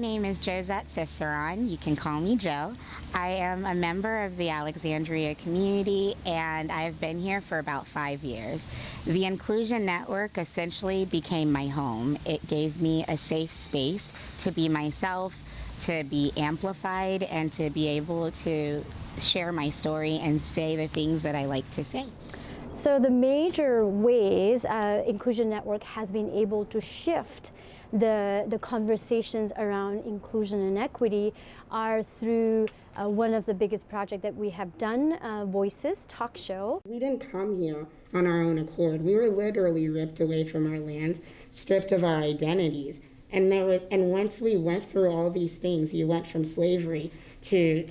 name is Josette Ciceron. You can call me Jo. I am a member of the Alexandria community, and I've been here for about 5 years. The Inclusion Network essentially became my home. It gave me a safe space to be myself, to be amplified, and to be able to share my story and say the things that I like to say. So the major ways Inclusion Network has been able to shift the conversations around inclusion and equity are through one of the biggest projects that we have done, Voices Talk Show. We didn't come here on our own accord. We were literally ripped away from our lands, stripped of our identities. And once we went through all these things, you went from slavery to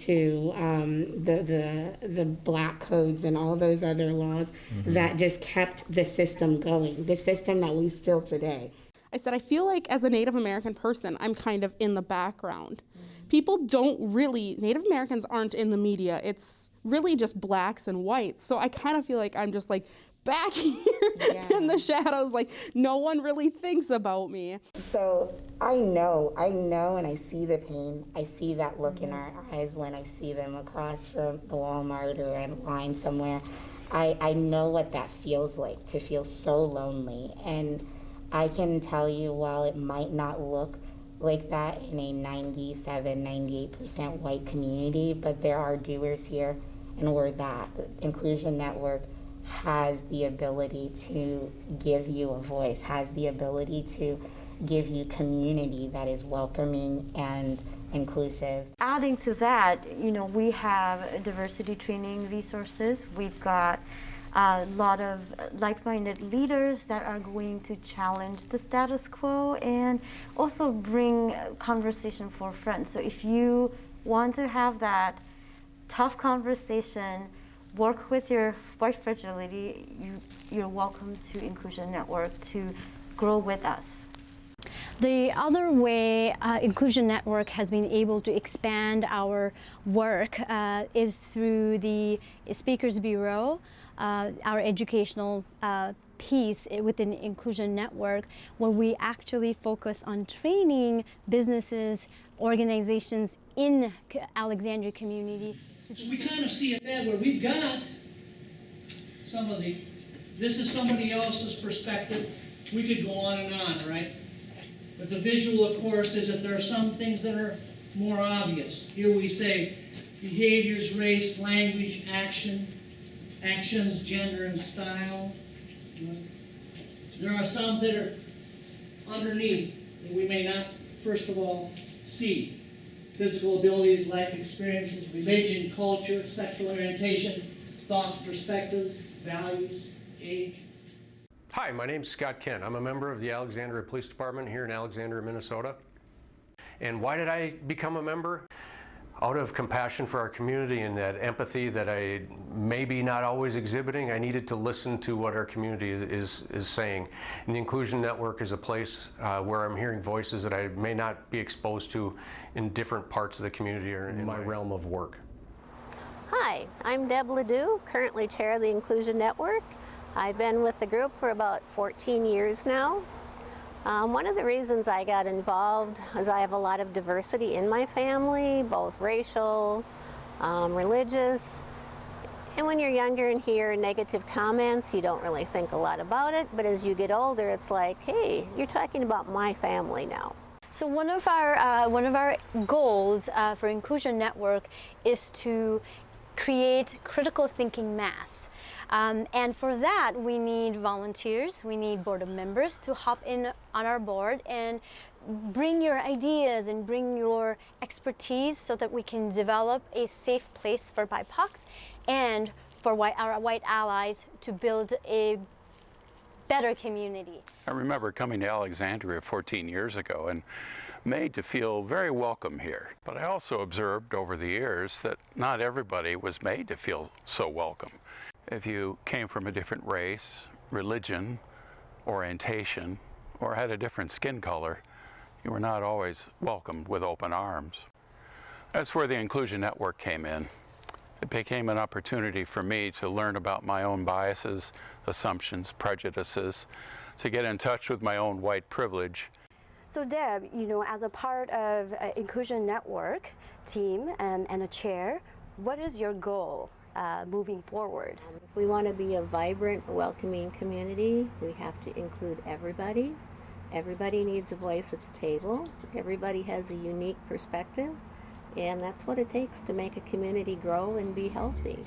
the black codes and all those other laws that just kept the system going, the system that we still today. I said, I feel like as a Native American person, I'm kind of in the background. People Native Americans aren't in the media. It's really just blacks and whites. So I kind of feel like I'm just like back here in the shadows, like no one really thinks about me. So I know, and I see the pain. I see that look in our eyes when I see them across from the Walmart or in line somewhere. I know what that feels like, to feel so lonely. And I can tell you, while it might not look like that in a 97, 98% white community, but there are doers here, and we're that. Inclusion Network has the ability to give you a voice, has the ability to give you community that is welcoming and inclusive. Adding to that, we have diversity training resources. We've got a lot of like-minded leaders that are going to challenge the status quo and also bring conversation forefront. So if you want to have that tough conversation, work with your white fragility, you're welcome to Inclusion Network to grow with us. The other way Inclusion Network has been able to expand our work is through the Speakers Bureau, our educational piece within Inclusion Network, where we actually focus on training businesses, organizations in Alexandria community. So we kind of see it that where we've got this is somebody else's perspective. We could go on and on, right? But the visual, of course, is that there are some things that are more obvious. Here we say behaviors, race, language, actions, gender, and style. There are some that are underneath that we may not, first of all, see. Physical abilities, life experiences, religion, culture, sexual orientation, thoughts, perspectives, values, age. Hi, my name's Scott Kent. I'm a member of the Alexandria Police Department here in Alexandria, Minnesota. And why did I become a member? Out of compassion for our community and that empathy that I maybe not always exhibiting, I needed to listen to what our community is saying. And the Inclusion Network is a place where I'm hearing voices that I may not be exposed to in different parts of the community or in my realm of work. Hi, I'm Deb Ledoux, currently chair of the Inclusion Network. I've been with the group for about 14 years now. One of the reasons I got involved is I have a lot of diversity in my family, both racial, religious. And when you're younger and hear negative comments, you don't really think a lot about it. But as you get older, it's like, hey, you're talking about my family now. So one of our goals for Inclusion Network is to create critical thinking mass. And for that, we need volunteers, we need board of members to hop in on our board and bring your ideas and bring your expertise so that we can develop a safe place for BIPOCs and for our white allies to build a better community. I remember coming to Alexandria 14 years ago and made to feel very welcome here. But I also observed over the years that not everybody was made to feel so welcome. If you came from a different race, religion, orientation, or had a different skin color, you were not always welcomed with open arms. That's where the Inclusion Network came in. It became an opportunity for me to learn about my own biases, assumptions, prejudices, to get in touch with my own white privilege. So Deb, as a part of Inclusion Network team and a chair, what is your goal moving forward? If we want to be a vibrant, welcoming community, we have to include everybody. Everybody needs a voice at the table. Everybody has a unique perspective, and that's what it takes to make a community grow and be healthy.